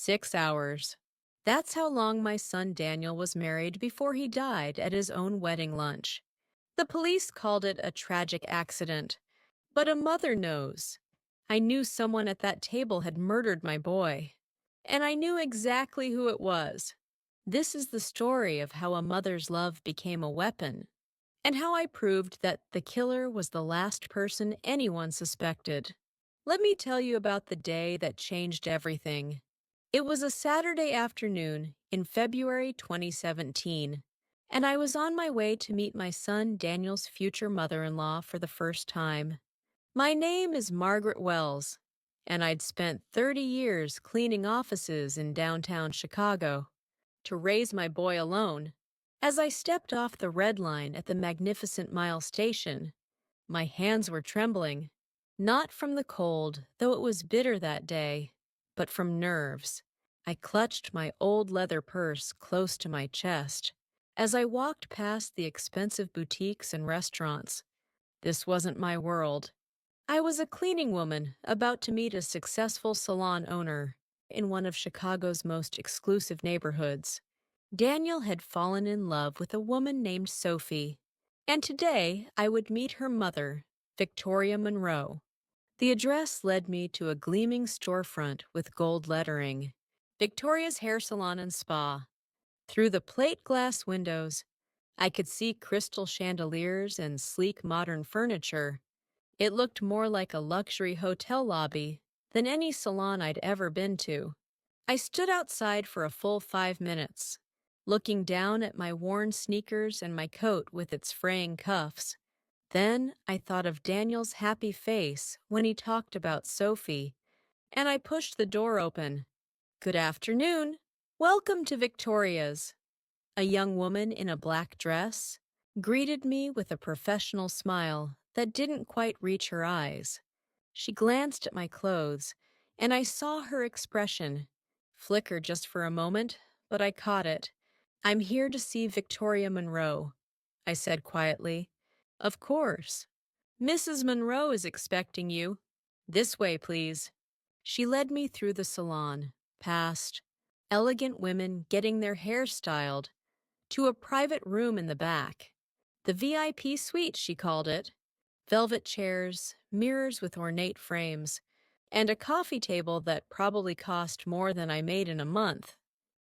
6 hours. That's how long my son Daniel was married before he died at his own wedding lunch. The police called it a tragic accident, but a mother knows. I knew someone at that table had murdered my boy, and I knew exactly who it was. This is the story of how a mother's love became a weapon, and how I proved that the killer was the last person anyone suspected. Let me tell you about the day that changed everything. It was a Saturday afternoon in February 2017, and I was on my way to meet my son Daniel's future mother-in-law for the first time. My name is Margaret Wells, and I'd spent 30 years cleaning offices in downtown Chicago. To raise my boy alone, as I stepped off the red line at the Magnificent Mile station, my hands were trembling, not from the cold, though it was bitter that day, but from nerves. I clutched my old leather purse close to my chest as I walked past the expensive boutiques and restaurants. This wasn't my world. I was a cleaning woman about to meet a successful salon owner in one of Chicago's most exclusive neighborhoods. Daniel had fallen in love with a woman named Sophie, and today I would meet her mother, Victoria Monroe. The address led me to a gleaming storefront with gold lettering, Victoria's Hair Salon and Spa. Through the plate glass windows, I could see crystal chandeliers and sleek modern furniture. It looked more like a luxury hotel lobby than any salon I'd ever been to. I stood outside for a full 5 minutes, looking down at my worn sneakers and my coat with its fraying cuffs. Then I thought of Daniel's happy face when he talked about Sophie, and I pushed the door open. "Good afternoon. Welcome to Victoria's." A young woman in a black dress greeted me with a professional smile that didn't quite reach her eyes. She glanced at my clothes, and I saw her expression flicker just for a moment, but I caught it. "I'm here to see Victoria Monroe," I said quietly. "Of course. Mrs. Monroe is expecting you. This way, please." She led me through the salon, past elegant women getting their hair styled, to a private room in the back. The VIP suite, she called it. Velvet chairs, mirrors with ornate frames, and a coffee table that probably cost more than I made in a month.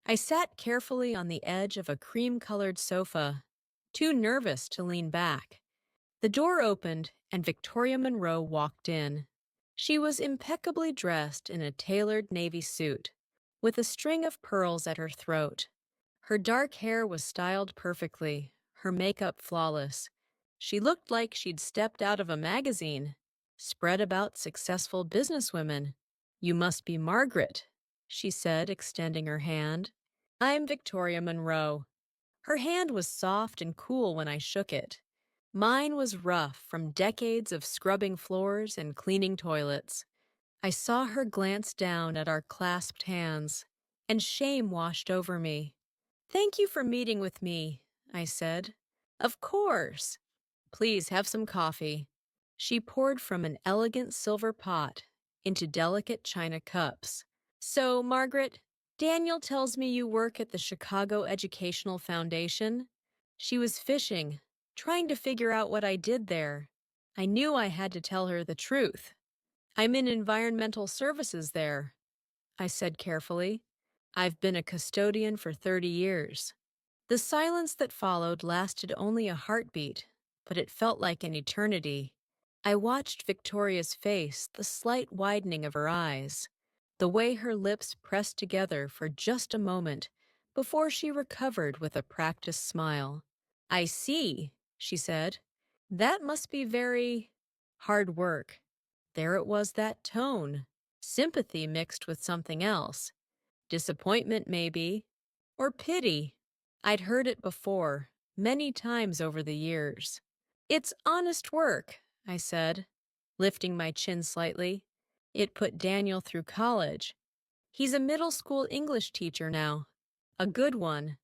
I sat carefully on the edge of a cream-colored sofa, too nervous to lean back. The door opened, and Victoria Monroe walked in. She was impeccably dressed in a tailored navy suit, with a string of pearls at her throat. Her dark hair was styled perfectly, her makeup flawless. She looked like she'd stepped out of a magazine, spread about successful businesswomen. "You must be Margaret," she said, extending her hand. "I'm Victoria Monroe." Her hand was soft and cool when I shook it. Mine was rough from decades of scrubbing floors and cleaning toilets. I saw her glance down at our clasped hands, and shame washed over me. "Thank you for meeting with me," I said. "Of course. Please have some coffee." She poured from an elegant silver pot into delicate china cups. "So, Margaret, Daniel tells me you work at the Chicago Educational Foundation." She was fishing, trying to figure out what I did there. I knew I had to tell her the truth. "I'm in environmental services there," I said carefully. "I've been a custodian for 30 years. The silence that followed lasted only a heartbeat, but it felt like an eternity. I watched Victoria's face, the slight widening of her eyes, the way her lips pressed together for just a moment before she recovered with a practiced smile. "I see," she said. "That must be very hard work." There it was, that tone, sympathy mixed with something else. Disappointment, maybe, or pity. I'd heard it before, many times over the years. "It's honest work," I said, lifting my chin slightly. "It put Daniel through college. He's a middle school English teacher now. A good one."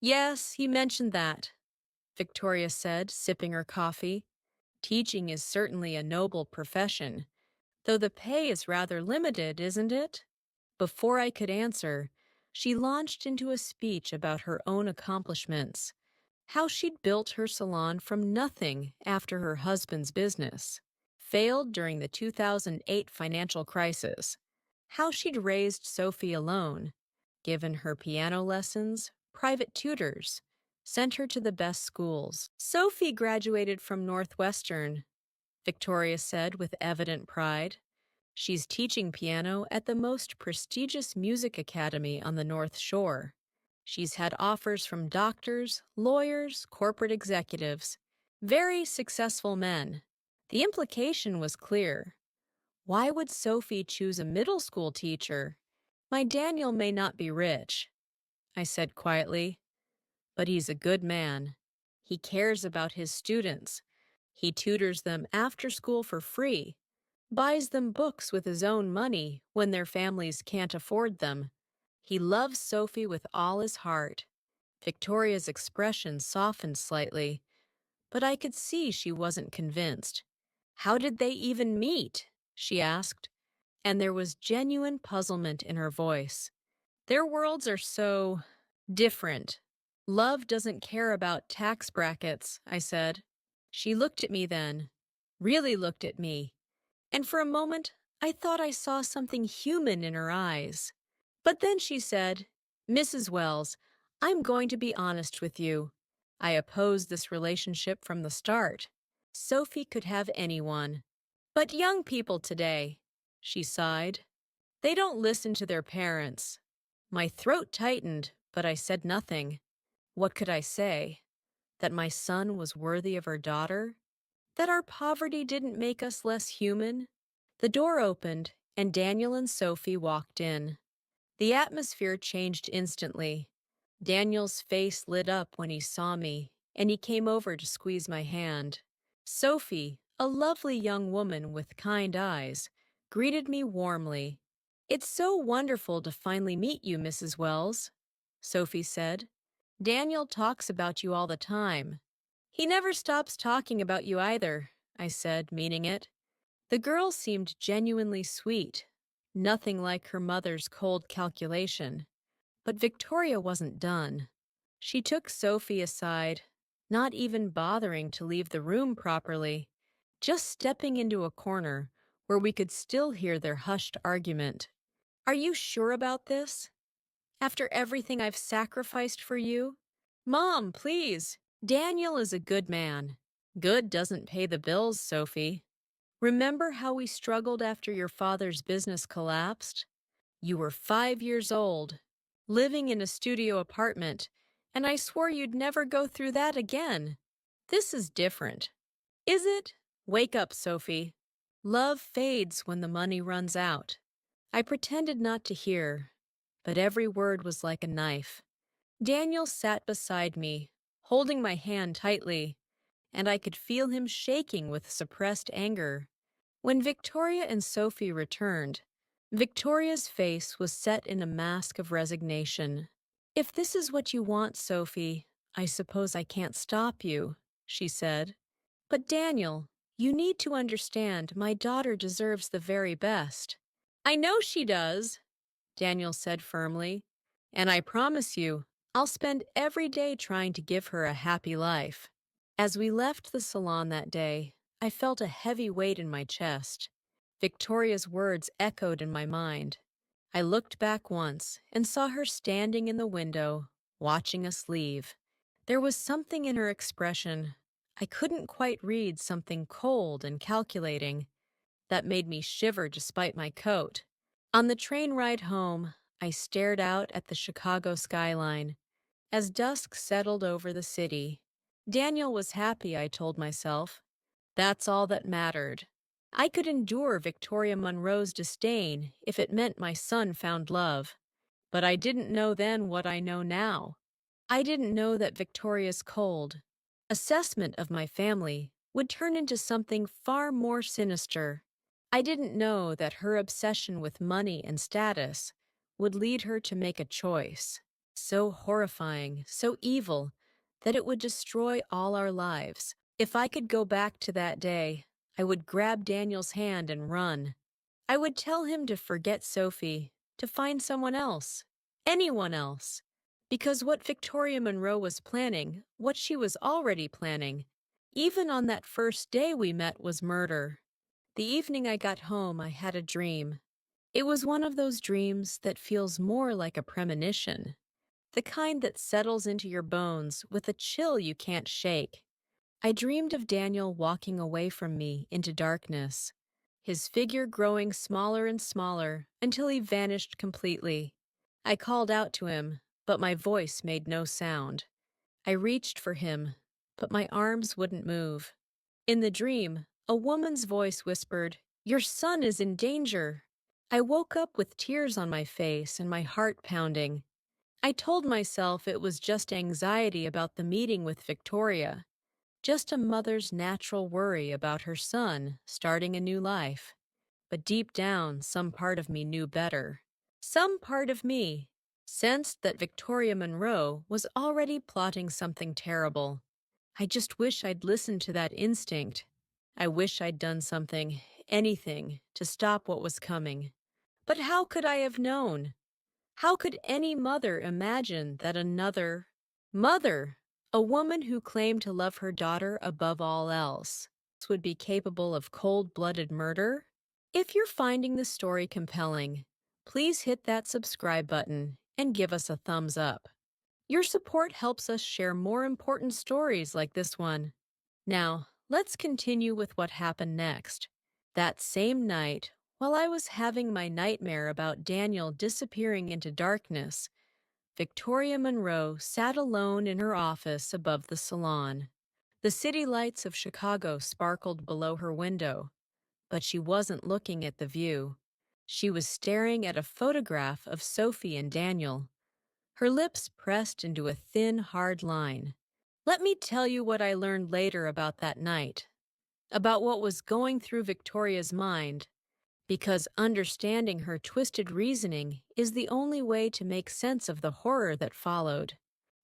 "Yes, he mentioned that," Victoria said, sipping her coffee. "Teaching is certainly a noble profession, though the pay is rather limited, isn't it?" Before I could answer, she launched into a speech about her own accomplishments, how she'd built her salon from nothing after her husband's business failed during the 2008 financial crisis, how she'd raised Sophie alone, given her piano lessons, private tutors, sent her to the best schools. Sophie graduated from Northwestern, Victoria said with evident pride. She's teaching piano at the most prestigious music academy on the North Shore. She's had offers from doctors, lawyers, corporate executives, very successful men. The implication was clear. Why would Sophie choose a middle school teacher? My Daniel may not be rich, I said quietly, but he's a good man. He cares about his students. He tutors them after school for free, buys them books with his own money when their families can't afford them. He loves Sophie with all his heart. Victoria's expression softened slightly, but I could see she wasn't convinced. How did they even meet? She asked, and there was genuine puzzlement in her voice. Their worlds are so different. Love doesn't care about tax brackets, I said. She looked at me then, really looked at me, and for a moment I thought I saw something human in her eyes. But then she said, Mrs. Wells, I'm going to be honest with you. I opposed this relationship from the start. Sophie could have anyone. But young people today, she sighed, they don't listen to their parents. My throat tightened, but I said nothing. What could I say? That my son was worthy of her daughter? That our poverty didn't make us less human? The door opened, and Daniel and Sophie walked in. The atmosphere changed instantly. Daniel's face lit up when he saw me, and he came over to squeeze my hand. Sophie, a lovely young woman with kind eyes, greeted me warmly. It's so wonderful to finally meet you, Mrs. Wells, Sophie said. Daniel talks about you all the time. He never stops talking about you either, I said, meaning it. The girl seemed genuinely sweet, nothing like her mother's cold calculation. But Victoria wasn't done. She took Sophie aside, not even bothering to leave the room properly, just stepping into a corner where we could still hear their hushed argument. Are you sure about this? After everything I've sacrificed for you? Mom, please. Daniel is a good man. Good doesn't pay the bills, Sophie. Remember how we struggled after your father's business collapsed? You were 5 years old, living in a studio apartment, and I swore you'd never go through that again. This is different. Is it? Wake up, Sophie. Love fades when the money runs out. I pretended not to hear, but every word was like a knife. Daniel sat beside me, holding my hand tightly, and I could feel him shaking with suppressed anger. When Victoria and Sophie returned, Victoria's face was set in a mask of resignation. If this is what you want, Sophie, I suppose I can't stop you, she said. But Daniel, you need to understand my daughter deserves the very best. I know she does, Daniel said firmly, and I promise you, I'll spend every day trying to give her a happy life. As we left the salon that day, I felt a heavy weight in my chest. Victoria's words echoed in my mind. I looked back once and saw her standing in the window, watching us leave. There was something in her expression. I couldn't quite read, something cold and calculating that made me shiver despite my coat. On the train ride home, I stared out at the Chicago skyline. As dusk settled over the city, Daniel was happy, I told myself. That's all that mattered. I could endure Victoria Monroe's disdain if it meant my son found love. But I didn't know then what I know now. I didn't know that Victoria's cold assessment of my family would turn into something far more sinister. I didn't know that her obsession with money and status would lead her to make a choice, so horrifying, so evil, that it would destroy all our lives. If I could go back to that day, I would grab Daniel's hand and run. I would tell him to forget Sophie, to find someone else, anyone else. Because what Victoria Monroe was planning, what she was already planning, even on that first day we met, was murder. The evening I got home, I had a dream. It was one of those dreams that feels more like a premonition, the kind that settles into your bones with a chill you can't shake. I dreamed of Daniel walking away from me into darkness, his figure growing smaller and smaller until he vanished completely. I called out to him, but my voice made no sound. I reached for him, but my arms wouldn't move. In the dream, a woman's voice whispered, "Your son is in danger." I woke up with tears on my face and my heart pounding. I told myself it was just anxiety about the meeting with Victoria, just a mother's natural worry about her son starting a new life. But deep down, some part of me knew better. Some part of me sensed that Victoria Monroe was already plotting something terrible. I just wish I'd listened to that instinct. I wish I'd done something, anything, to stop what was coming. But how could I have known? How could any mother imagine that another mother, a woman who claimed to love her daughter above all else, would be capable of cold-blooded murder? If you're finding this story compelling, please hit that subscribe button and give us a thumbs up. Your support helps us share more important stories like this one. Now, let's continue with what happened next. That same night, while I was having my nightmare about Daniel disappearing into darkness, Victoria Monroe sat alone in her office above the salon. The city lights of Chicago sparkled below her window, but she wasn't looking at the view. She was staring at a photograph of Sophie and Daniel, her lips pressed into a thin, hard line. Let me tell you what I learned later about that night, about what was going through Victoria's mind, because understanding her twisted reasoning is the only way to make sense of the horror that followed.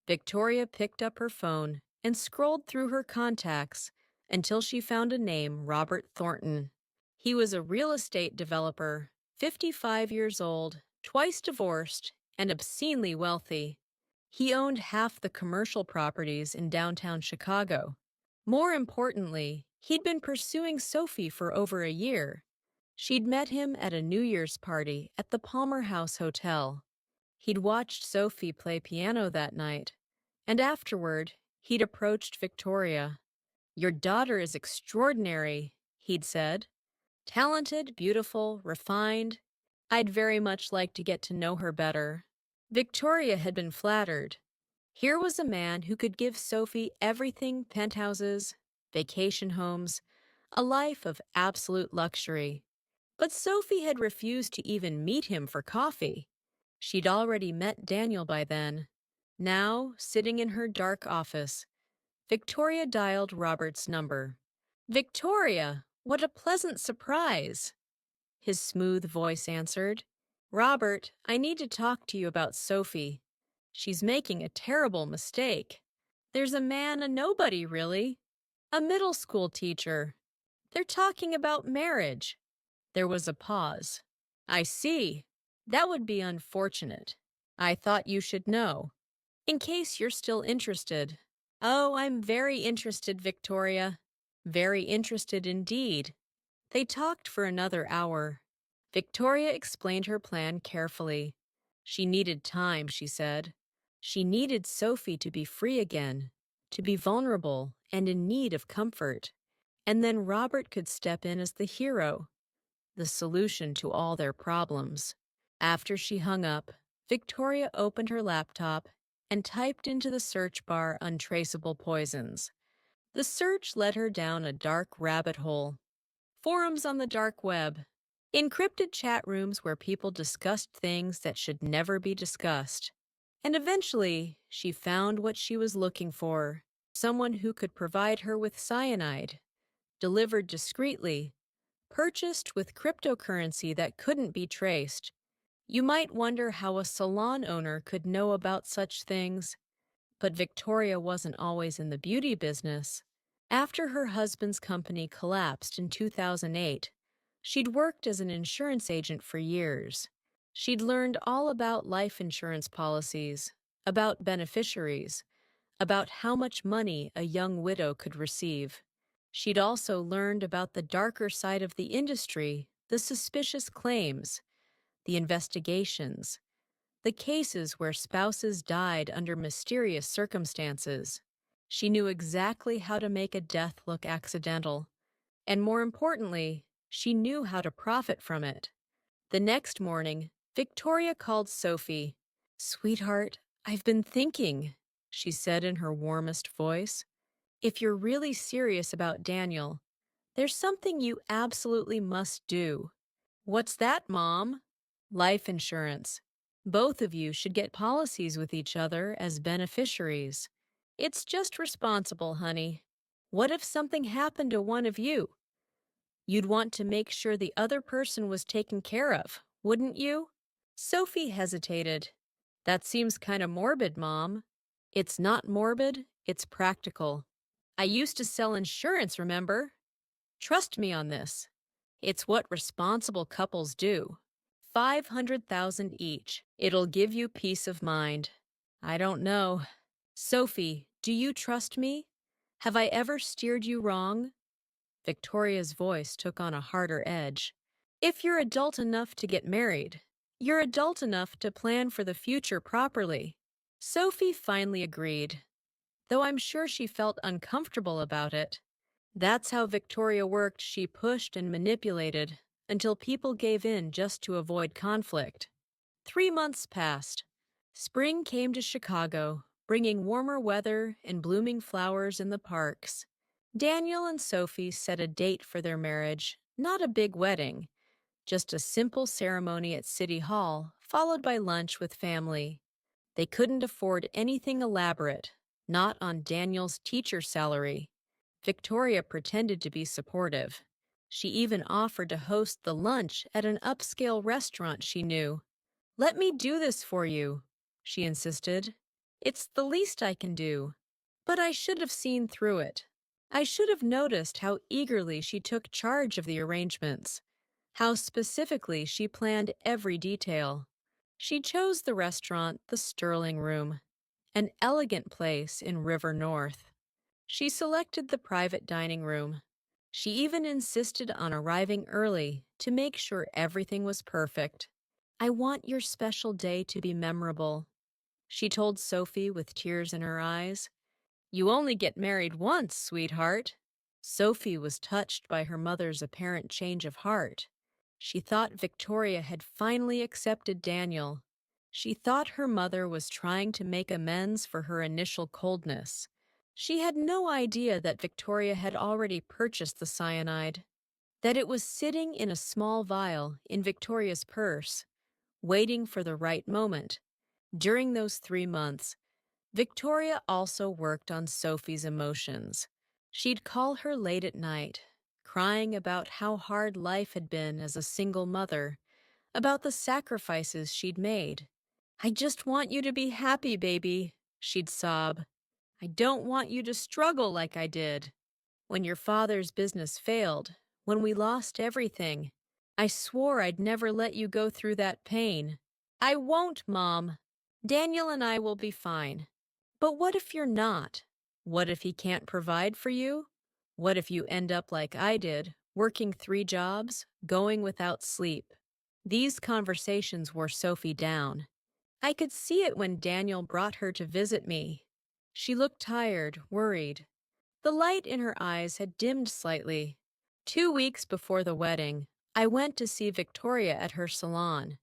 Victoria picked up her phone and scrolled through her contacts until she found a name, Robert Thornton. He was a real estate developer, 55 years old, twice divorced, and obscenely wealthy. He owned half the commercial properties in downtown Chicago. More importantly, he'd been pursuing Sophie for over a year. She'd met him at a New Year's party at the Palmer House Hotel. He'd watched Sophie play piano that night, and afterward, he'd approached Victoria. "Your daughter is extraordinary," he'd said. "Talented, beautiful, refined. I'd very much like to get to know her better." Victoria had been flattered. Here was a man who could give Sophie everything: penthouses, vacation homes, a life of absolute luxury. But Sophie had refused to even meet him for coffee. She'd already met Daniel by then. Now, sitting in her dark office, Victoria dialed Robert's number. "Victoria, what a pleasant surprise," his smooth voice answered. "Robert, I need to talk to you about Sophie. She's making a terrible mistake. There's a man, a nobody really, a middle school teacher. They're talking about marriage." There was a pause. "I see. That would be unfortunate. I thought you should know. In case you're still interested." "Oh, I'm very interested, Victoria. Very interested indeed." They talked for another hour. Victoria explained her plan carefully. She needed time, she said. She needed Sophie to be free again, to be vulnerable and in need of comfort. And then Robert could step in as the hero, the solution to all their problems. After she hung up, Victoria opened her laptop and typed into the search bar "untraceable poisons." The search led her down a dark rabbit hole. Forums on the dark web, encrypted chat rooms where people discussed things that should never be discussed. And eventually, she found what she was looking for: someone who could provide her with cyanide, delivered discreetly, purchased with cryptocurrency that couldn't be traced. You might wonder how a salon owner could know about such things, but Victoria wasn't always in the beauty business. After her husband's company collapsed in 2008, she'd worked as an insurance agent for years. She'd learned all about life insurance policies, about beneficiaries, about how much money a young widow could receive. She'd also learned about the darker side of the industry, the suspicious claims, the investigations, the cases where spouses died under mysterious circumstances. She knew exactly how to make a death look accidental, and more importantly, she knew how to profit from it. The next morning, Victoria called Sophie. "Sweetheart, I've been thinking," she said in her warmest voice. "If you're really serious about Daniel, there's something you absolutely must do." "What's that, Mom?" "Life insurance. Both of you should get policies with each other as beneficiaries. It's just responsible, honey. What if something happened to one of you? You'd want to make sure the other person was taken care of, wouldn't you?" Sophie hesitated. "That seems kind of morbid, Mom." "It's not morbid, it's practical. I used to sell insurance, remember? Trust me on this. It's what responsible couples do. 500,000 each. It'll give you peace of mind." "I don't know." "Sophie, do you trust me? Have I ever steered you wrong?" Victoria's voice took on a harder edge. "If you're adult enough to get married, you're adult enough to plan for the future properly." Sophie finally agreed, though I'm sure she felt uncomfortable about it. That's how Victoria worked. She pushed and manipulated until people gave in just to avoid conflict. 3 months passed. Spring came to Chicago, bringing warmer weather and blooming flowers in the parks. Daniel and Sophie set a date for their marriage, not a big wedding, just a simple ceremony at City Hall, followed by lunch with family. They couldn't afford anything elaborate, not on Daniel's teacher salary. Victoria pretended to be supportive. She even offered to host the lunch at an upscale restaurant she knew. "Let me do this for you," she insisted. "It's the least I can do." But I should have seen through it. I should have noticed how eagerly she took charge of the arrangements, how specifically she planned every detail. She chose the restaurant, the Sterling Room, an elegant place in River North. She selected the private dining room. She even insisted on arriving early to make sure everything was perfect. "I want your special day to be memorable," she told Sophie with tears in her eyes. "You only get married once, sweetheart." Sophie was touched by her mother's apparent change of heart. She thought Victoria had finally accepted Daniel. She thought her mother was trying to make amends for her initial coldness. She had no idea that Victoria had already purchased the cyanide, that it was sitting in a small vial in Victoria's purse, waiting for the right moment. During those 3 months, Victoria also worked on Sophie's emotions. She'd call her late at night, crying about how hard life had been as a single mother, about the sacrifices she'd made. "I just want you to be happy, baby," she'd sob. "I don't want you to struggle like I did. When your father's business failed, when we lost everything, I swore I'd never let you go through that pain." "I won't, Mom. Daniel and I will be fine." "But what if you're not? What if he can't provide for you? What if you end up like I did, working 3 jobs, going without sleep?" These conversations wore Sophie down. I could see it when Daniel brought her to visit me. She looked tired, worried. The light in her eyes had dimmed slightly. 2 weeks before the wedding, I went to see Victoria at her salon.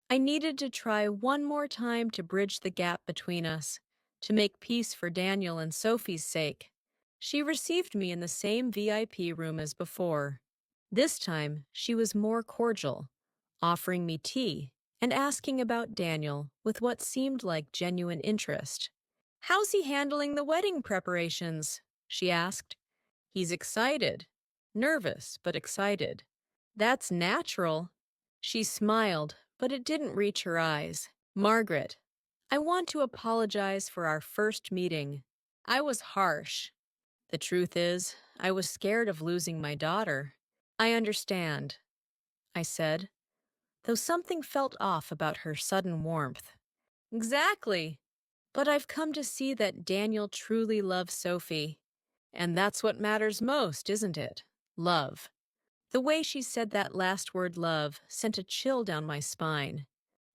I needed to try one more time to bridge the gap between us, to make peace for Daniel and Sophie's sake. She received me in the same VIP room as before. This time, she was more cordial, offering me tea and asking about Daniel with what seemed like genuine interest. "How's he handling the wedding preparations?" she asked. "He's excited. Nervous, but excited." "That's natural." She smiled, but it didn't reach her eyes. "Margaret, I want to apologize for our first meeting. I was harsh. The truth is, I was scared of losing my daughter." "I understand," I said. though something felt off about her sudden warmth. Exactly. But I've come to see that Daniel truly loves Sophie. And that's what matters most, isn't it? Love. The way she said that last word, love, sent a chill down my spine.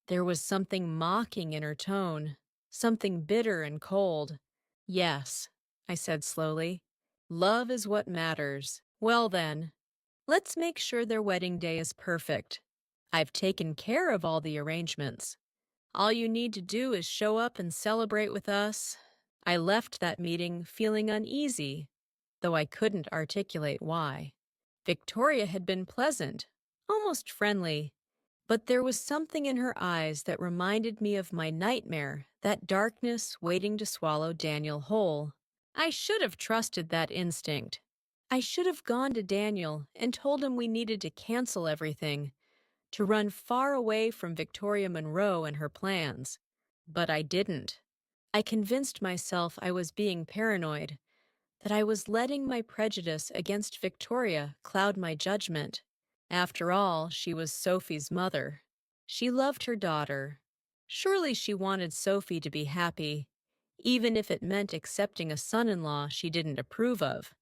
There was something mocking in her tone, something bitter and cold. Yes, I said slowly. Love is what matters. Well then, let's make sure their wedding day is perfect. I've taken care of all the arrangements. All you need to do is show up and celebrate with us. I left that meeting feeling uneasy, though I couldn't articulate why. Victoria had been pleasant, almost friendly, but there was something in her eyes that reminded me of my nightmare, that darkness waiting to swallow Daniel whole. I should have trusted that instinct. I should have gone to Daniel and told him we needed to cancel everything, to run far away from Victoria Monroe and her plans. But I didn't. I convinced myself I was being paranoid, that I was letting my prejudice against Victoria cloud my judgment. After all, she was Sophie's mother. She loved her daughter. Surely she wanted Sophie to be happy, even if it meant accepting a son-in-law she didn't approve of.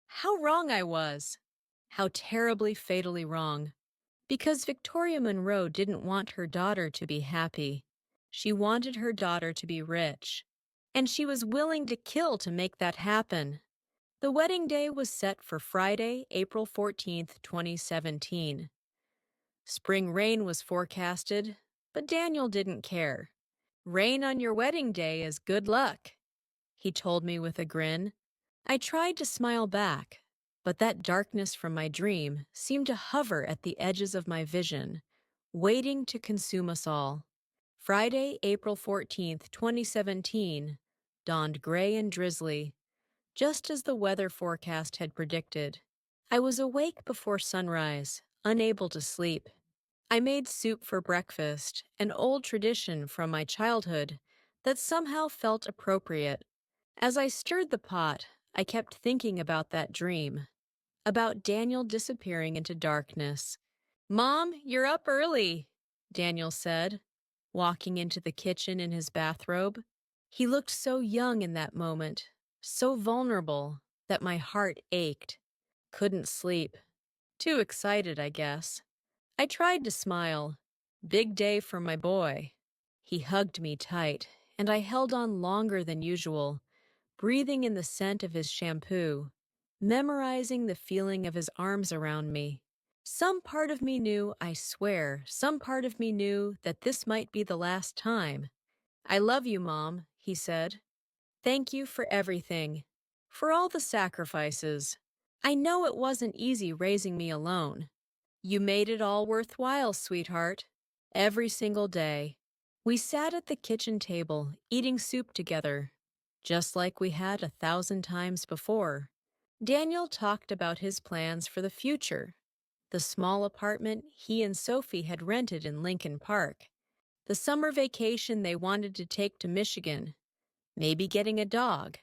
How wrong I was! How terribly, fatally wrong. Because Victoria Monroe didn't want her daughter to be happy. She wanted her daughter to be rich. And she was willing to kill to make that happen. The wedding day was set for Friday, April 14th, 2017. Spring rain was forecasted, but Daniel didn't care. Rain on your wedding day is good luck, he told me with a grin. I tried to smile back, but that darkness from my dream seemed to hover at the edges of my vision, waiting to consume us all. Friday, April 14th, 2017, dawned gray and drizzly, just as the weather forecast had predicted. I was awake before sunrise, unable to sleep. I made soup for breakfast, an old tradition from my childhood that somehow felt appropriate. As I stirred the pot, I kept thinking about that dream, about Daniel disappearing into darkness. "Mom, you're up early," Daniel said, walking into the kitchen in his bathrobe. He looked so young in that moment, so vulnerable, that my heart ached. Couldn't sleep. Too excited, I guess. I tried to smile. Big day for my boy. He hugged me tight, and I held on longer than usual, breathing in the scent of his shampoo, memorizing the feeling of his arms around me. Some part of me knew, I swear, some part of me knew that this might be the last time. "I love you, Mom," he said. "Thank you for everything, for all the sacrifices. I know it wasn't easy raising me alone. You made it all worthwhile, sweetheart. Every single day." We sat at the kitchen table, eating soup together, just like we had 1,000 times before. Daniel talked about his plans for the future, the small apartment he and Sophie had rented in Lincoln Park, the summer vacation they wanted to take to Michigan, maybe getting a dog.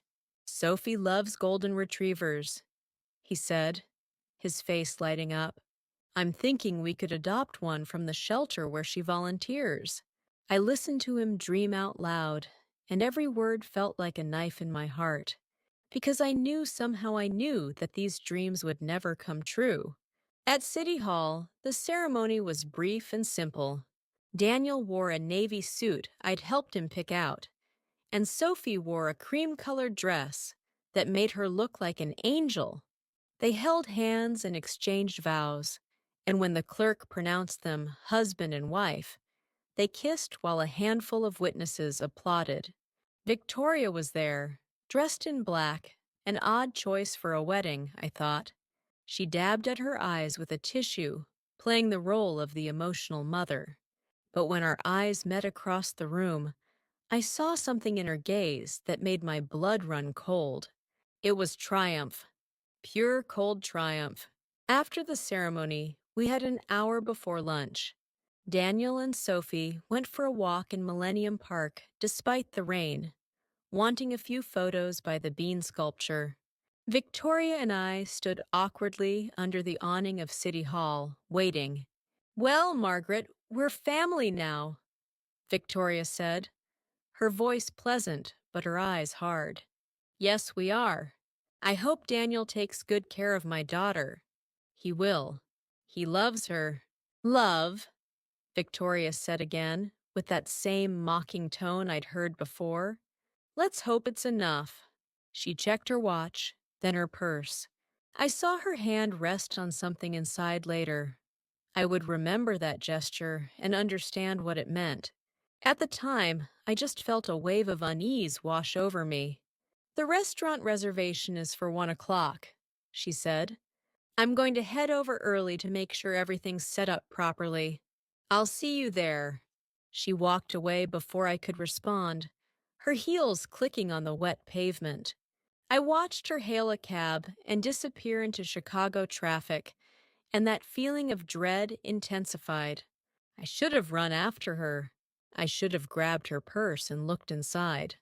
"Sophie loves golden retrievers," he said, his face lighting up. "I'm thinking we could adopt one from the shelter where she volunteers." I listened to him dream out loud, and every word felt like a knife in my heart, because I knew that these dreams would never come true. At City Hall, the ceremony was brief and simple. Daniel wore a navy suit I'd helped him pick out, and Sophie wore a cream-colored dress that made her look like an angel. They held hands and exchanged vows, and when the clerk pronounced them husband and wife, they kissed while a handful of witnesses applauded. Victoria was there, dressed in black, an odd choice for a wedding, I thought. She dabbed at her eyes with a tissue, playing the role of the emotional mother. But when our eyes met across the room, I saw something in her gaze that made my blood run cold. It was triumph, pure cold triumph. After the ceremony, we had an hour before lunch. Daniel and Sophie went for a walk in Millennium Park despite the rain, wanting a few photos by the bean sculpture. Victoria and I stood awkwardly under the awning of City Hall, waiting. "Well, Margaret, We're family now, Victoria said, her voice pleasant but her eyes hard. Yes, we are. I hope Daniel takes good care of my daughter. He will. He loves her. Love, Victoria said again, with that same mocking tone I'd heard before. Let's hope it's enough. She checked her watch, then her purse. I saw her hand rest on something inside later. I would remember that gesture and understand what it meant. At the time, I just felt a wave of unease wash over me. The restaurant reservation is for 1 o'clock, she said. I'm going to head over early to make sure everything's set up properly. I'll see you there. She walked away before I could respond, her heels clicking on the wet pavement. I watched her hail a cab and disappear into Chicago traffic, and that feeling of dread intensified. I should have run after her. I should have grabbed her purse and looked inside.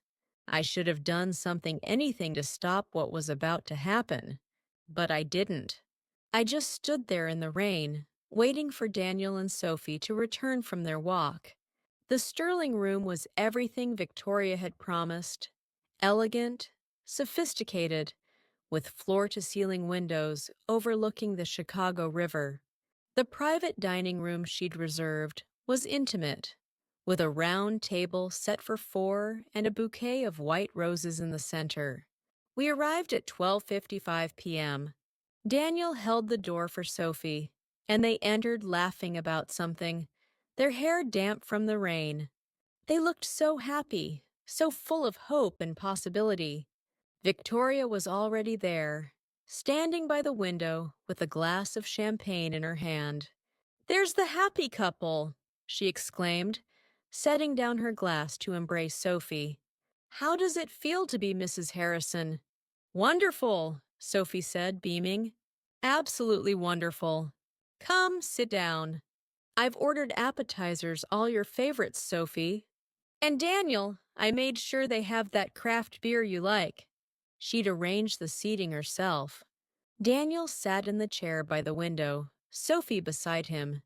I should have done anything to stop what was about to happen. But I didn't. I just stood there in the rain, waiting for Daniel and Sophie to return from their walk. The Sterling room was everything Victoria had promised. Elegant, sophisticated, with floor-to-ceiling windows overlooking the Chicago River. The private dining room she'd reserved was intimate, with a round table set for 4 and a bouquet of white roses in the center. We arrived at 12:55 p.m. Daniel held the door for Sophie, and they entered laughing about something, their hair damp from the rain. They looked so happy, so full of hope and possibility. Victoria was already there, standing by the window with a glass of champagne in her hand. "There's the happy couple," she exclaimed, setting down her glass to embrace Sophie. "How does it feel to be Mrs. Harrison?" "Wonderful," Sophie said, beaming. "Absolutely wonderful. Come, sit down. I've ordered appetizers, all your favorites, Sophie. And Daniel, I made sure they have that craft beer you like." She'd arranged the seating herself. Daniel sat in the chair by the window, Sophie beside him,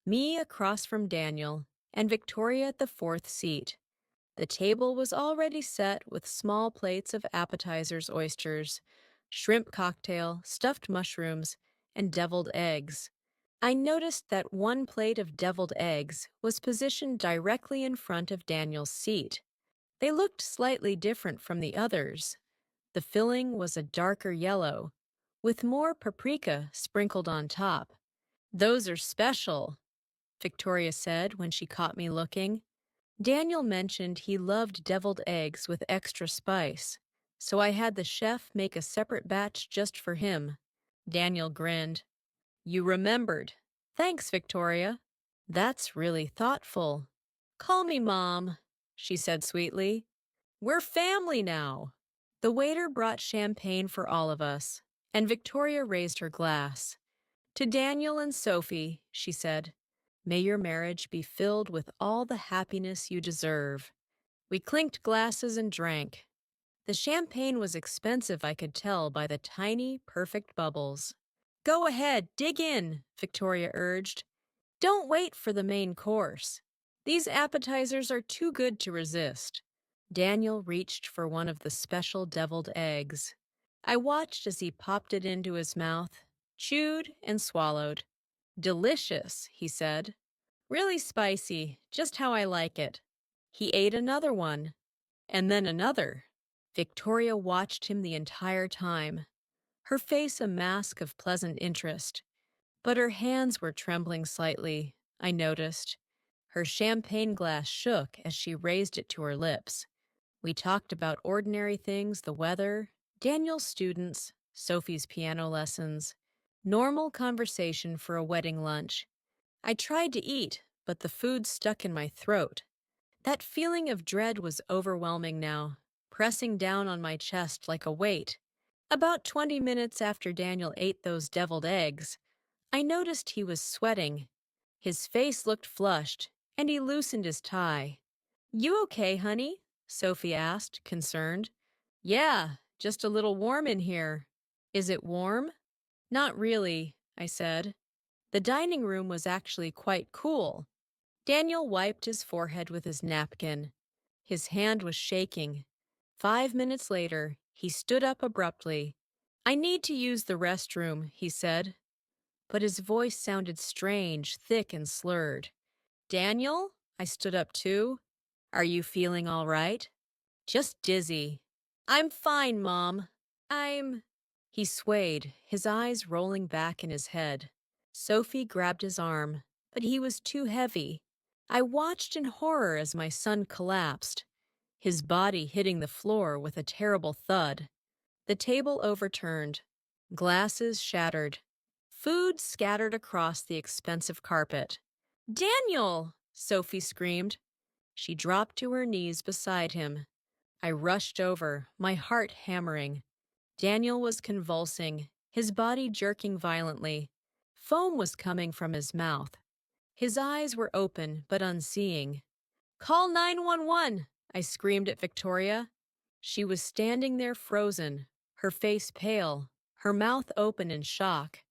me across from Daniel, and Victoria at the fourth seat. The table was already set with small plates of appetizers, oysters, shrimp cocktail, stuffed mushrooms, and deviled eggs. I noticed that one plate of deviled eggs was positioned directly in front of Daniel's seat. They looked slightly different from the others. The filling was a darker yellow, with more paprika sprinkled on top. "Those are special," Victoria said when she caught me looking. Daniel mentioned he loved deviled eggs with extra spice, so I had the chef make a separate batch just for him. Daniel grinned. "You remembered. Thanks, Victoria. That's really thoughtful. Call me Mom," she said sweetly. "We're family now." The waiter brought champagne for all of us, and Victoria raised her glass. "To Daniel and Sophie," she said, "may your marriage be filled with all the happiness you deserve." We clinked glasses and drank. The champagne was expensive, I could tell by the tiny, perfect bubbles. "Go ahead, dig in," Victoria urged. "Don't wait for the main course. These appetizers are too good to resist." Daniel reached for one of the special deviled eggs. I watched as he popped it into his mouth, chewed and swallowed. "Delicious," he said. "Really spicy, just how I like it." He ate another one, and then another. Victoria watched him the entire time, her face a mask of pleasant interest. But her hands were trembling slightly, I noticed. Her champagne glass shook as she raised it to her lips. We talked about ordinary things, the weather, Daniel's students, Sophie's piano lessons. Normal conversation for a wedding lunch. I tried to eat, but the food stuck in my throat. That feeling of dread was overwhelming now, pressing down on my chest like a weight. About 20 minutes after Daniel ate those deviled eggs, I noticed he was sweating. His face looked flushed, and he loosened his tie. "You okay, honey?" Sophie asked, concerned. "Yeah, just a little warm in here." "Is it warm?" "Not really," I said. The dining room was actually quite cool. Daniel wiped his forehead with his napkin. His hand was shaking. 5 minutes later, he stood up abruptly. "I need to use the restroom," he said. But his voice sounded strange, thick, and slurred. "Daniel?" I stood up too. "Are you feeling all right?" "Just dizzy." "I'm fine, Mom. I'm—" He swayed, his eyes rolling back in his head. Sophie grabbed his arm, but he was too heavy. I watched in horror as my son collapsed, his body hitting the floor with a terrible thud. The table overturned, glasses shattered, food scattered across the expensive carpet. "Daniel!" Sophie screamed. She dropped to her knees beside him. I rushed over, my heart hammering. Daniel was convulsing, his body jerking violently. Foam was coming from his mouth. His eyes were open but unseeing. "Call 911!" I screamed at Victoria. She was standing there frozen, her face pale, her mouth open in shock.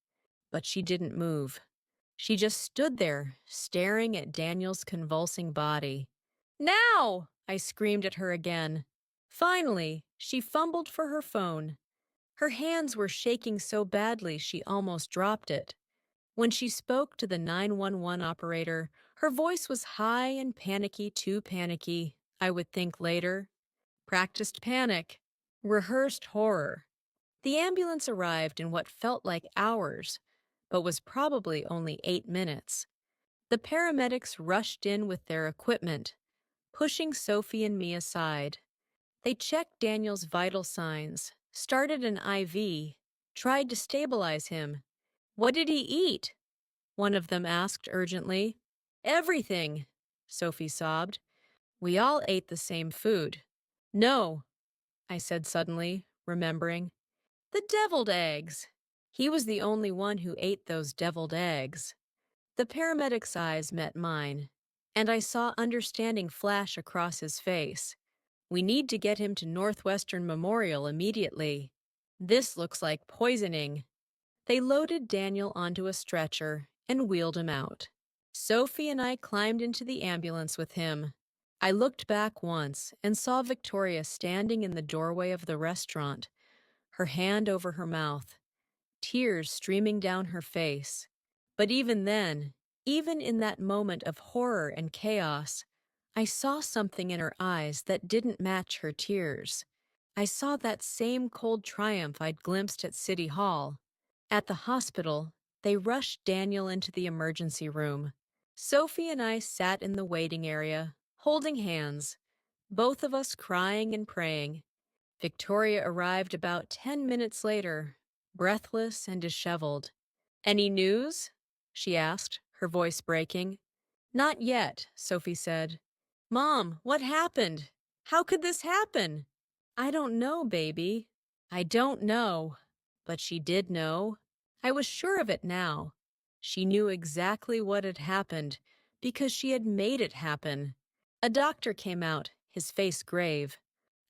But she didn't move. She just stood there, staring at Daniel's convulsing body. "Now!" I screamed at her again. Finally, she fumbled for her phone. Her hands were shaking so badly she almost dropped it. When she spoke to the 911 operator, her voice was high and panicky, too panicky, I would think later. Practiced panic. Rehearsed horror. The ambulance arrived in what felt like hours, but was probably only 8 minutes. The paramedics rushed in with their equipment, pushing Sophie and me aside. They checked Daniel's vital signs, started an IV, tried to stabilize him. "What did he eat?" one of them asked urgently. "Everything," Sophie sobbed. "We all ate the same food." "No," I said suddenly, remembering. "The deviled eggs." He was the only one who ate those deviled eggs. The paramedic's eyes met mine, and I saw understanding flash across his face. "We need to get him to Northwestern Memorial immediately. This looks like poisoning." They loaded Daniel onto a stretcher and wheeled him out. Sophie and I climbed into the ambulance with him. I looked back once and saw Victoria standing in the doorway of the restaurant, her hand over her mouth, tears streaming down her face. But even then, even in that moment of horror and chaos, I saw something in her eyes that didn't match her tears. I saw that same cold triumph I'd glimpsed at City Hall. At the hospital, they rushed Daniel into the emergency room. Sophie and I sat in the waiting area, holding hands, both of us crying and praying. Victoria arrived about 10 minutes later, breathless and disheveled. "Any news?" she asked, her voice breaking. "Not yet," Sophie said. "Mom, what happened? How could this happen?" "I don't know, baby. I don't know." But she did know. I was sure of it now. She knew exactly what had happened because she had made it happen. A doctor came out, his face grave.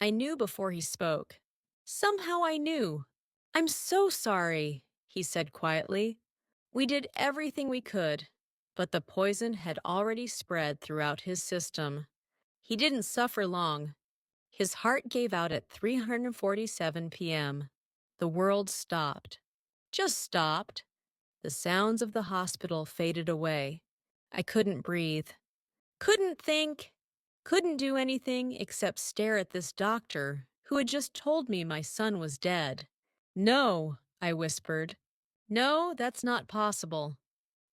I knew before he spoke. Somehow I knew. "I'm so sorry," he said quietly. "We did everything we could, but the poison had already spread throughout his system." He didn't suffer long. His heart gave out at 3:47 p.m. The world stopped. Just stopped. The sounds of the hospital faded away. I couldn't breathe. Couldn't think. Couldn't do anything except stare at this doctor who had just told me my son was dead. "No," I whispered. "No, that's not possible.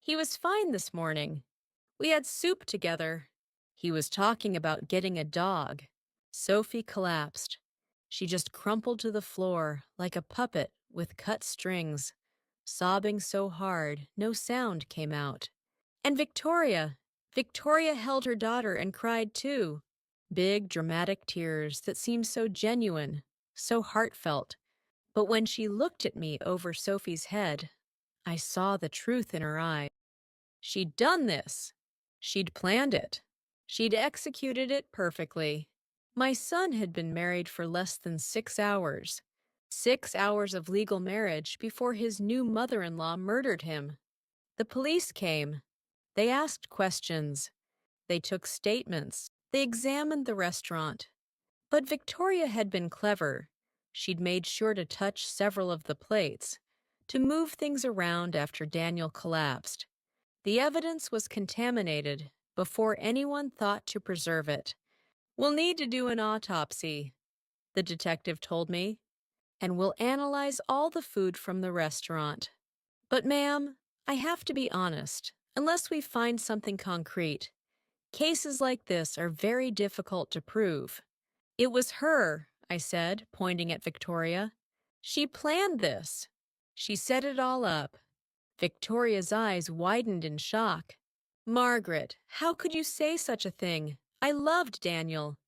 He was fine this morning. We had soup together. He was talking about getting a dog." Sophie collapsed. She just crumpled to the floor like a puppet with cut strings, sobbing so hard no sound came out. And Victoria held her daughter and cried too. Big, dramatic tears that seemed so genuine, so heartfelt. But when she looked at me over Sophie's head, I saw the truth in her eyes. She'd done this. She'd planned it. She'd executed it perfectly. My son had been married for less than 6 hours. 6 hours of legal marriage before his new mother-in-law murdered him. The police came. They asked questions. They took statements. They examined the restaurant. But Victoria had been clever. She'd made sure to touch several of the plates, to move things around after Daniel collapsed. The evidence was contaminated before anyone thought to preserve it. "We'll need to do an autopsy," the detective told me, "and we'll analyze all the food from the restaurant. But, ma'am, I have to be honest. Unless we find something concrete, cases like this are very difficult to prove." "It was her," I said, pointing at Victoria. "She planned this. She set it all up." Victoria's eyes widened in shock. "Margaret, how could you say such a thing? I loved Daniel.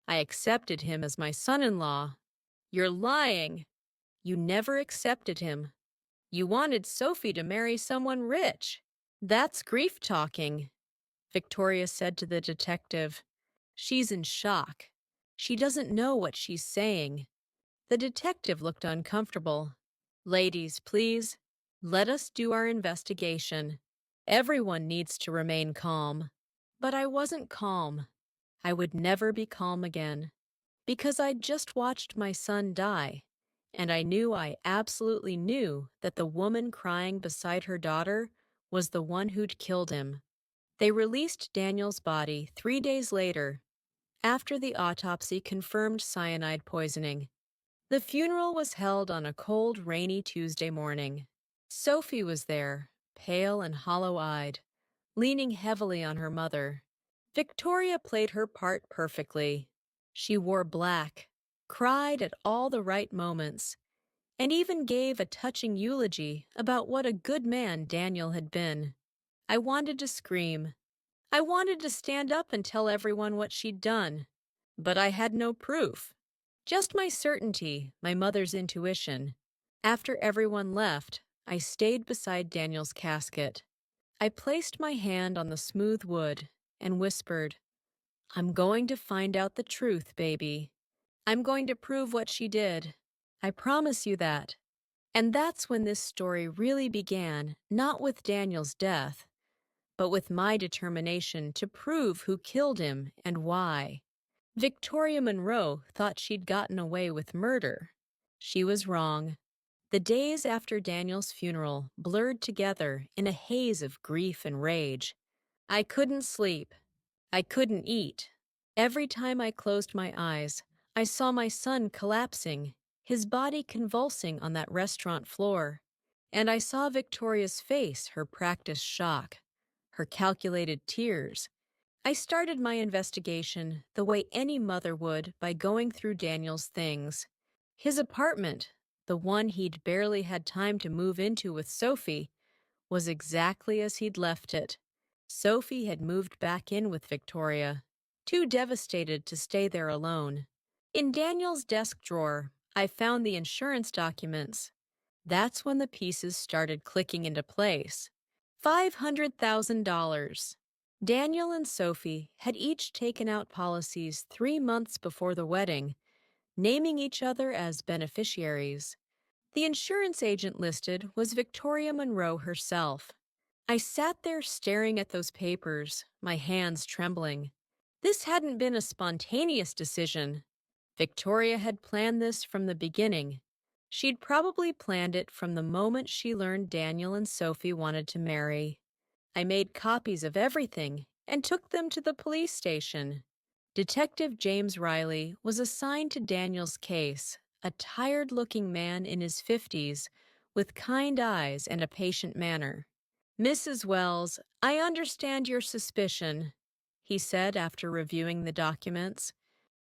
I accepted him as my son-in-law." "You're lying." "You never accepted him. You wanted Sophie to marry someone rich." "That's grief talking," Victoria said to the detective. "She's in shock. She doesn't know what she's saying." The detective looked uncomfortable. "Ladies, please, let us do our investigation. Everyone needs to remain calm." But I wasn't calm. I would never be calm again, because I'd just watched my son die, and I absolutely knew that the woman crying beside her daughter was the one who'd killed him. They released Daniel's body 3 days later, after the autopsy confirmed cyanide poisoning. The funeral was held on a cold, rainy Tuesday morning. Sophie was there, pale and hollow-eyed, leaning heavily on her mother. Victoria played her part perfectly. She wore black, cried at all the right moments, and even gave a touching eulogy about what a good man Daniel had been. I wanted to scream. I wanted to stand up and tell everyone what she'd done. But I had no proof. Just my certainty, my mother's intuition. After everyone left, I stayed beside Daniel's casket. I placed my hand on the smooth wood and whispered, "I'm going to find out the truth, baby. I'm going to prove what she did. I promise you that." And that's when this story really began, not with Daniel's death, but with my determination to prove who killed him and why. Victoria Monroe thought she'd gotten away with murder. She was wrong. The days after Daniel's funeral blurred together in a haze of grief and rage. I couldn't sleep. I couldn't eat. Every time I closed my eyes, I saw my son collapsing, his body convulsing on that restaurant floor. And I saw Victoria's face, her practiced shock, her calculated tears. I started my investigation the way any mother would, by going through Daniel's things. His apartment, the one he'd barely had time to move into with Sophie, was exactly as he'd left it. Sophie had moved back in with Victoria, too devastated to stay there alone. In Daniel's desk drawer, I found the insurance documents. That's when the pieces started clicking into place. $500,000. Daniel and Sophie had each taken out policies 3 months before the wedding, naming each other as beneficiaries. The insurance agent listed was Victoria Monroe herself. I sat there staring at those papers, my hands trembling. This hadn't been a spontaneous decision. Victoria had planned this from the beginning. She'd probably planned it from the moment she learned Daniel and Sophie wanted to marry. I made copies of everything and took them to the police station. Detective James Riley was assigned to Daniel's case, a tired-looking man in his 50s with kind eyes and a patient manner. "Mrs. Wells, I understand your suspicion," he said after reviewing the documents,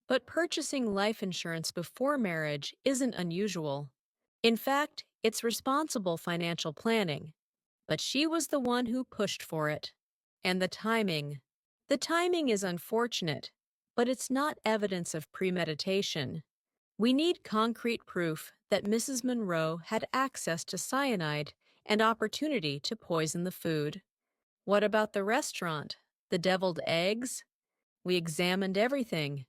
"but purchasing life insurance before marriage isn't unusual. In fact, it's responsible financial planning. But she was the one who pushed for it. And the timing. The timing is unfortunate, but it's not evidence of premeditation. We need concrete proof that Mrs. Monroe had access to cyanide and opportunity to poison the food." "What about the restaurant? The deviled eggs?" "We examined everything.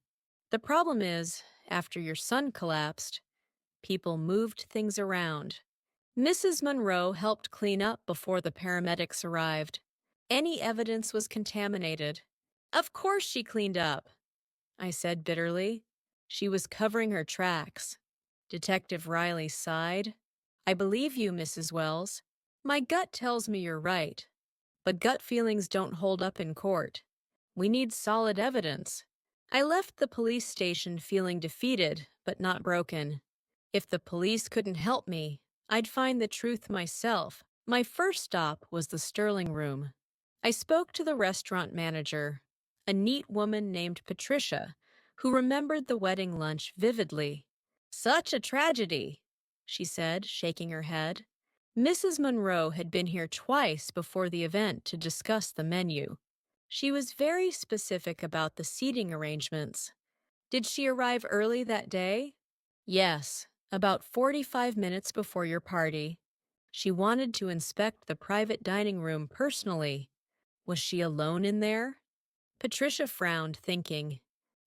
The problem is, after your son collapsed, people moved things around. Mrs. Monroe helped clean up before the paramedics arrived. Any evidence was contaminated. Of course she cleaned up, I said bitterly. She was covering her tracks. Detective Riley sighed. I believe you, Mrs. Wells. My gut tells me you're right. But gut feelings don't hold up in court. We need solid evidence. I left the police station feeling defeated, but not broken. If the police couldn't help me, I'd find the truth myself. My first stop was the Sterling Room. I spoke to the restaurant manager, a neat woman named Patricia, who remembered the wedding lunch vividly. Such a tragedy, she said, shaking her head. Mrs. Monroe had been here twice before the event to discuss the menu. She was very specific about the seating arrangements. Did she arrive early that day? Yes, about 45 minutes before your party. She wanted to inspect the private dining room personally. Was she alone in there? Patricia frowned, thinking.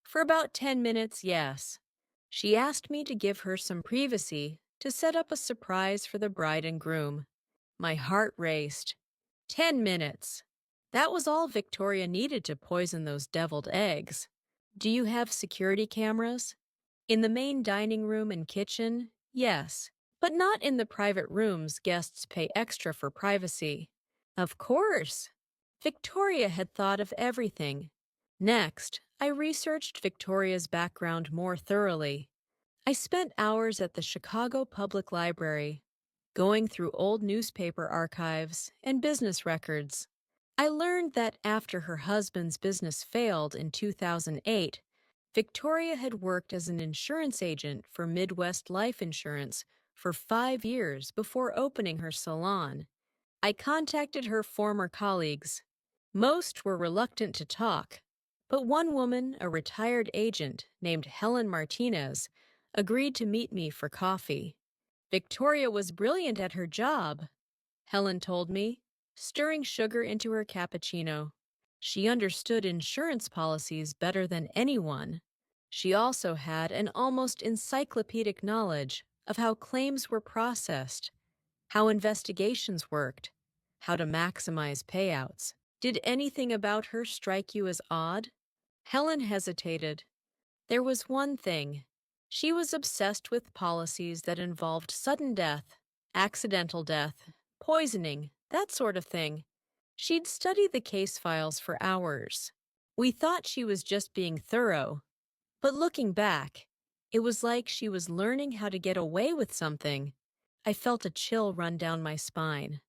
For about 10 minutes, yes. She asked me to give her some privacy to set up a surprise for the bride and groom. My heart raced. 10 minutes. That was all Victoria needed to poison those deviled eggs. Do you have security cameras? In the main dining room and kitchen, yes, but not in the private rooms guests pay extra for privacy. Of course. Victoria had thought of everything. Next, I researched Victoria's background more thoroughly. I spent hours at the Chicago Public Library, going through old newspaper archives and business records. I learned that after her husband's business failed in 2008, Victoria had worked as an insurance agent for Midwest Life Insurance for 5 years before opening her salon. I contacted her former colleagues. Most were reluctant to talk, but one woman, a retired agent named Helen Martinez, agreed to meet me for coffee. Victoria was brilliant at her job, Helen told me, stirring sugar into her cappuccino. She understood insurance policies better than anyone. She also had an almost encyclopedic knowledge of how claims were processed, how investigations worked, how to maximize payouts. Did anything about her strike you as odd? Helen hesitated. There was one thing. She was obsessed with policies that involved sudden death, accidental death, poisoning, that sort of thing. She'd studied the case files for hours. We thought she was just being thorough, but looking back, it was like she was learning how to get away with something. I felt a chill run down my spine.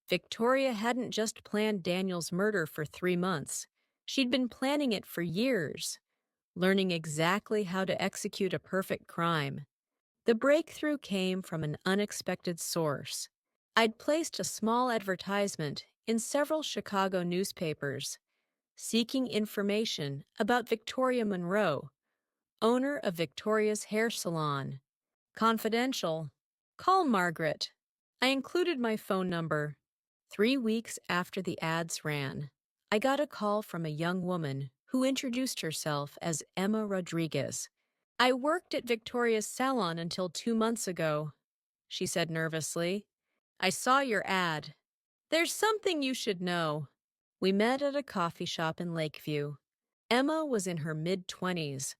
Victoria hadn't just planned Daniel's murder for 3 months. She'd been planning it for years, learning exactly how to execute a perfect crime. The breakthrough came from an unexpected source. I'd placed a small advertisement in several Chicago newspapers, seeking information about Victoria Monroe, owner of Victoria's Hair Salon. Confidential. Call Margaret. I included my phone number. 3 weeks after the ads ran, I got a call from a young woman who introduced herself as Emma Rodriguez. I worked at Victoria's salon until 2 months ago, she said nervously. I saw your ad. There's something you should know. We met at a coffee shop in Lakeview. Emma was in her mid-20s,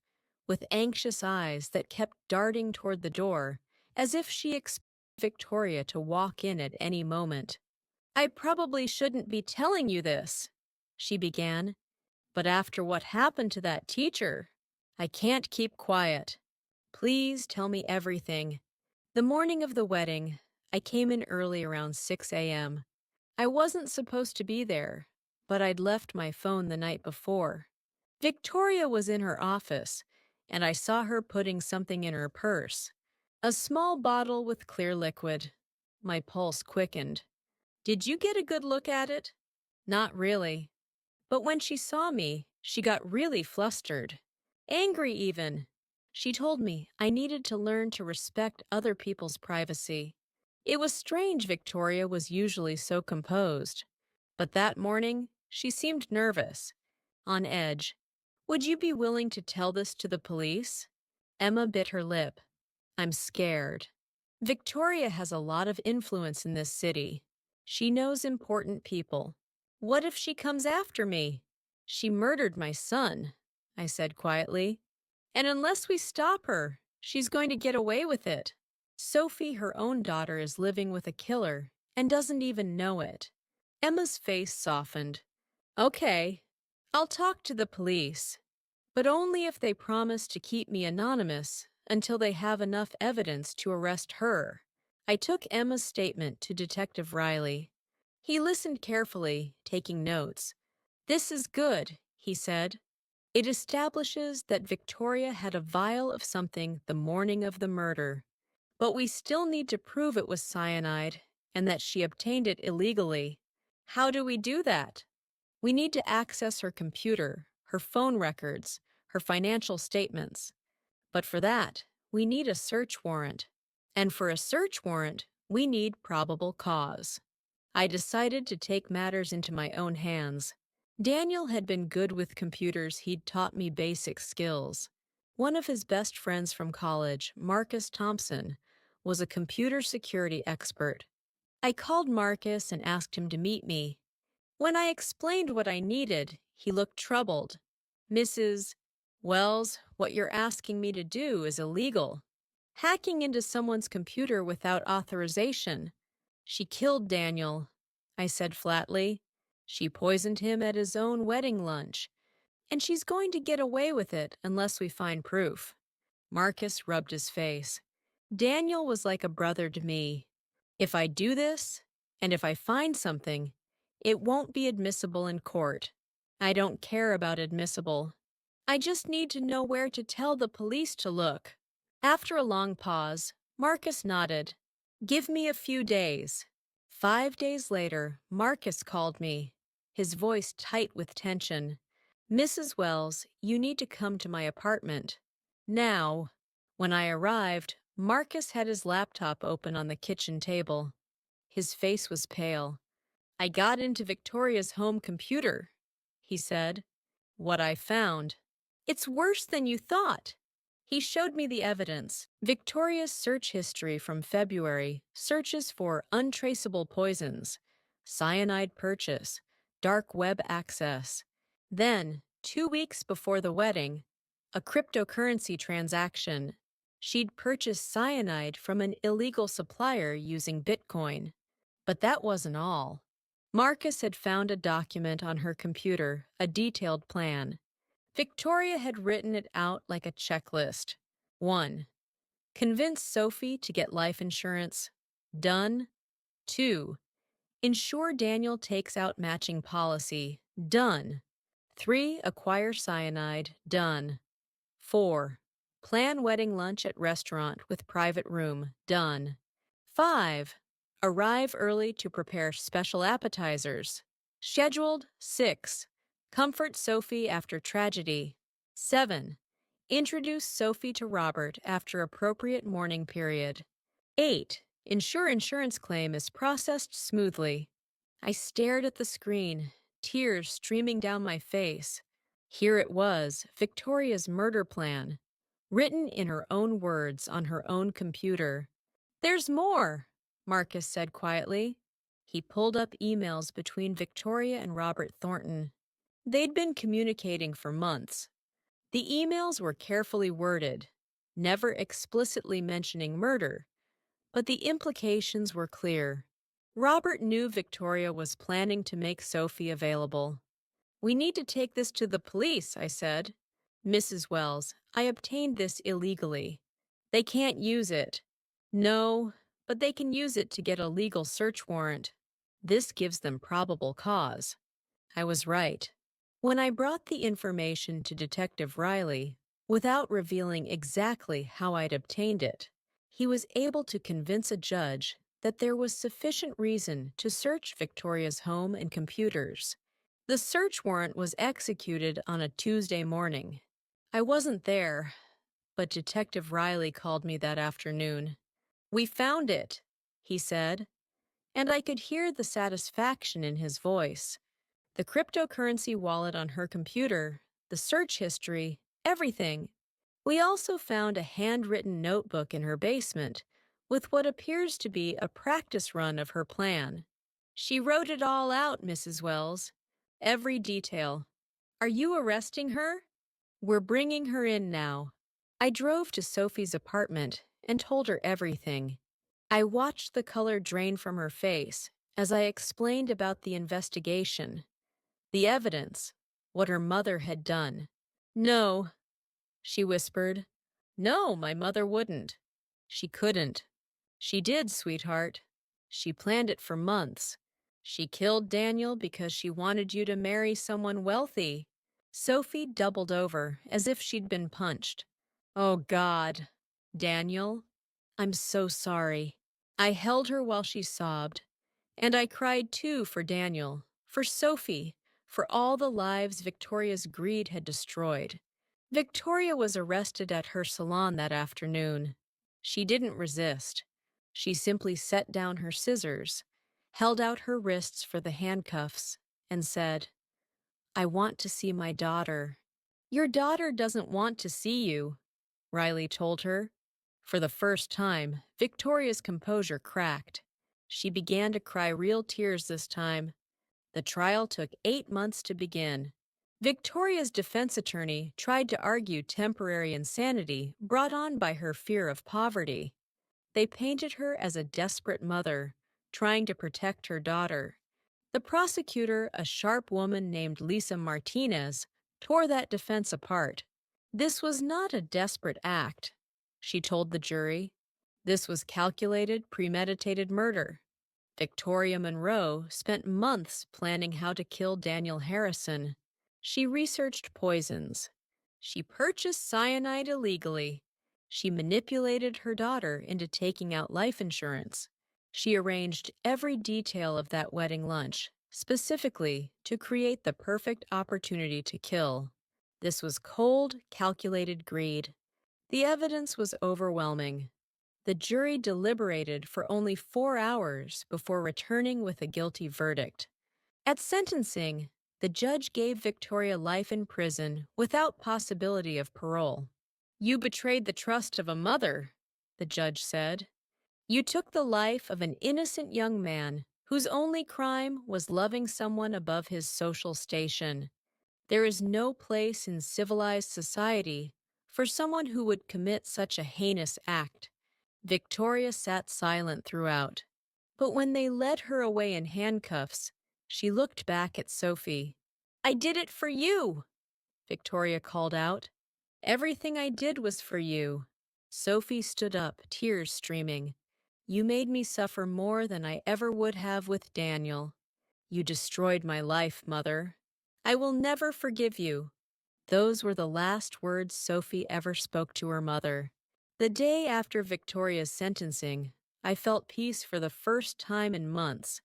with anxious eyes that kept darting toward the door, as if she expected Victoria to walk in at any moment. I probably shouldn't be telling you this, she began, but after what happened to that teacher, I can't keep quiet. Please tell me everything. The morning of the wedding, I came in early around 6 a.m. I wasn't supposed to be there, but I'd left my phone the night before. Victoria was in her office, and I saw her putting something in her purse. A small bottle with clear liquid. My pulse quickened. Did you get a good look at it? Not really. But when she saw me, she got really flustered. Angry even. She told me I needed to learn to respect other people's privacy. It was strange Victoria was usually so composed. But that morning, she seemed nervous, on edge. Would you be willing to tell this to the police? Emma bit her lip. I'm scared. Victoria has a lot of influence in this city. She knows important people. What if she comes after me? She murdered my son, I said quietly. And unless we stop her, she's going to get away with it. Sophie, her own daughter, is living with a killer and doesn't even know it. Emma's face softened. Okay, I'll talk to the police, but only if they promise to keep me anonymous until they have enough evidence to arrest her. I took Emma's statement to Detective Riley. He listened carefully, taking notes. This is good, he said. It establishes that Victoria had a vial of something the morning of the murder. But we still need to prove it was cyanide and that she obtained it illegally. How do we do that? We need to access her computer, her phone records, her financial statements. But for that, we need a search warrant. And for a search warrant, we need probable cause. I decided to take matters into my own hands. Daniel had been good with computers. He'd taught me basic skills. One of his best friends from college, Marcus Thompson, was a computer security expert. I called Marcus and asked him to meet me. When I explained what I needed, he looked troubled. Mrs. Wells, what you're asking me to do is illegal. Hacking into someone's computer without authorization. She killed Daniel, I said flatly. She poisoned him at his own wedding lunch, and she's going to get away with it unless we find proof. Marcus rubbed his face. Daniel was like a brother to me. If I do this, and if I find something, it won't be admissible in court. I don't care about admissible. I just need to know where to tell the police to look. After a long pause, Marcus nodded. Give me a few days. 5 days later, Marcus called me, his voice tight with tension. Mrs. Wells, you need to come to my apartment. Now. When I arrived, Marcus had his laptop open on the kitchen table. His face was pale. I got into Victoria's home computer, he said. What I found. It's worse than you thought. He showed me the evidence. Victoria's search history from February searches for untraceable poisons, cyanide purchase, dark web access. Then, 2 weeks before the wedding, a cryptocurrency transaction. She'd purchased cyanide from an illegal supplier using Bitcoin. But that wasn't all. Marcus had found a document on her computer, a detailed plan. Victoria had written it out like a checklist. 1. Convince Sophie to get life insurance. Done. 2. Ensure Daniel takes out matching policy. Done. 3. Acquire cyanide. Done. 4. Plan wedding lunch at restaurant with private room. Done. 5. Arrive early to prepare special appetizers. Scheduled. 6. Comfort Sophie after tragedy. 7. Introduce Sophie to Robert after appropriate mourning period. 8. Ensure insurance claim is processed smoothly. I stared at the screen, tears streaming down my face. Here it was, Victoria's murder plan, written in her own words on her own computer. There's more, Marcus said quietly. He pulled up emails between Victoria and Robert Thornton. They'd been communicating for months. The emails were carefully worded, never explicitly mentioning murder, but the implications were clear. Robert knew Victoria was planning to make Sophie available. We need to take this to the police, I said. Mrs. Wells, I obtained this illegally. They can't use it. No, but they can use it to get a legal search warrant. This gives them probable cause. I was right. When I brought the information to Detective Riley, without revealing exactly how I'd obtained it, he was able to convince a judge that there was sufficient reason to search Victoria's home and computers. The search warrant was executed on a Tuesday morning. I wasn't there, but Detective Riley called me that afternoon. We found it, he said, and I could hear the satisfaction in his voice. The cryptocurrency wallet on her computer, the search history, everything. We also found a handwritten notebook in her basement with what appears to be a practice run of her plan. She wrote it all out, Mrs. Wells. Every detail. Are you arresting her? We're bringing her in now. I drove to Sophie's apartment and told her everything. I watched the color drain from her face as I explained about the investigation, the evidence, what her mother had done. No, she whispered. No, my mother wouldn't. She couldn't. She did, sweetheart. She planned it for months. She killed Daniel because she wanted you to marry someone wealthy. Sophie doubled over as if she'd been punched. Oh, God. Daniel? I'm so sorry. I held her while she sobbed. And I cried too for Daniel, for Sophie, for all the lives Victoria's greed had destroyed. Victoria was arrested at her salon that afternoon. She didn't resist. She simply set down her scissors, held out her wrists for the handcuffs, and said, I want to see my daughter. Your daughter doesn't want to see you, Riley told her. For the first time, Victoria's composure cracked. She began to cry real tears this time. The trial took 8 months to begin. Victoria's defense attorney tried to argue temporary insanity brought on by her fear of poverty. They painted her as a desperate mother, trying to protect her daughter. The prosecutor, a sharp woman named Lisa Martinez, tore that defense apart. This was not a desperate act, she told the jury. This was calculated, premeditated murder. Victoria Monroe spent months planning how to kill Daniel Harrison. She researched poisons. She purchased cyanide illegally. She manipulated her daughter into taking out life insurance. She arranged every detail of that wedding lunch, specifically to create the perfect opportunity to kill. This was cold, calculated greed. The evidence was overwhelming. The jury deliberated for only 4 hours before returning with a guilty verdict. At sentencing, the judge gave Victoria life in prison without possibility of parole. You betrayed the trust of a mother, the judge said. You took the life of an innocent young man whose only crime was loving someone above his social station. There is no place in civilized society for someone who would commit such a heinous act. Victoria sat silent throughout. But when they led her away in handcuffs, she looked back at Sophie. I did it for you, Victoria called out. Everything I did was for you. Sophie stood up, tears streaming. You made me suffer more than I ever would have with Daniel. You destroyed my life, Mother. I will never forgive you. Those were the last words Sophie ever spoke to her mother. The day after Victoria's sentencing, I felt peace for the first time in months.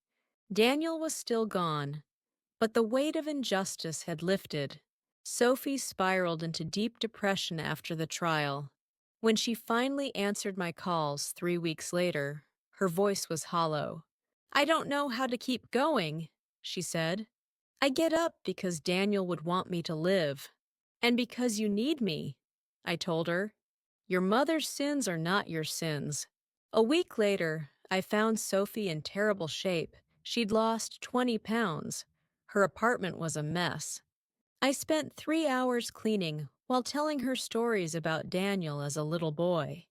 Daniel was still gone, but the weight of injustice had lifted. Sophie spiraled into deep depression after the trial. When she finally answered my calls 3 weeks later, her voice was hollow. I don't know how to keep going, she said. I get up because Daniel would want me to live. And because you need me, I told her. Your mother's sins are not your sins. A week later, I found Sophie in terrible shape. She'd lost 20 pounds. Her apartment was a mess. I spent 3 hours cleaning while telling her stories about Daniel as a little boy.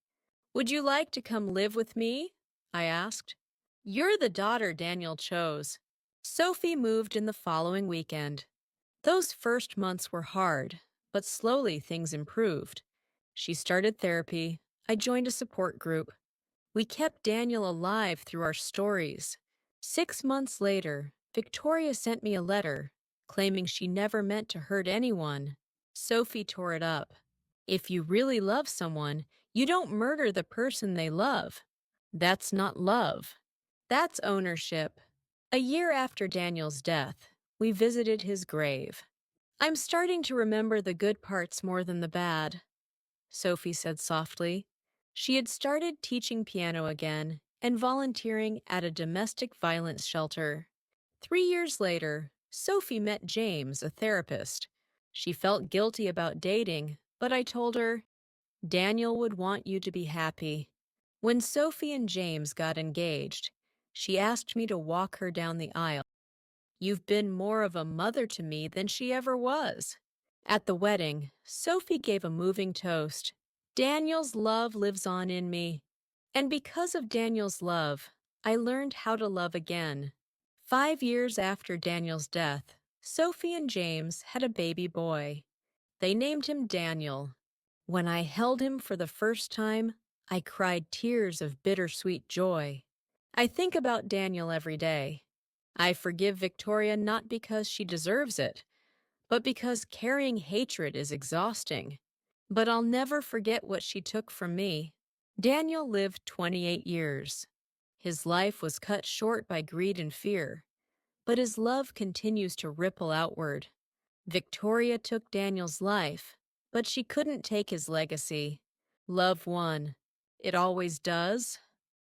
Would you like to come live with me? I asked. You're the daughter Daniel chose. Sophie moved in the following weekend. Those first months were hard, but slowly things improved. She started therapy. I joined a support group. We kept Daniel alive through our stories. 6 months later, Victoria sent me a letter claiming she never meant to hurt anyone. Sophie tore it up. If you really love someone, you don't murder the person they love. That's not love. That's ownership. A year after Daniel's death, we visited his grave. I'm starting to remember the good parts more than the bad, Sophie said softly. She had started teaching piano again and volunteering at a domestic violence shelter. 3 years later, Sophie met James, a therapist. She felt guilty about dating, but I told her, Daniel would want you to be happy. When Sophie and James got engaged, she asked me to walk her down the aisle. You've been more of a mother to me than she ever was. At the wedding, Sophie gave a moving toast. Daniel's love lives on in me. And because of Daniel's love, I learned how to love again. 5 years after Daniel's death, Sophie and James had a baby boy. They named him Daniel. When I held him for the first time, I cried tears of bittersweet joy. I think about Daniel every day. I forgive Victoria not because she deserves it, but because carrying hatred is exhausting. But I'll never forget what she took from me. Daniel lived 28 years. His life was cut short by greed and fear, but his love continues to ripple outward. Victoria took Daniel's life, but she couldn't take his legacy. Love won. It always does,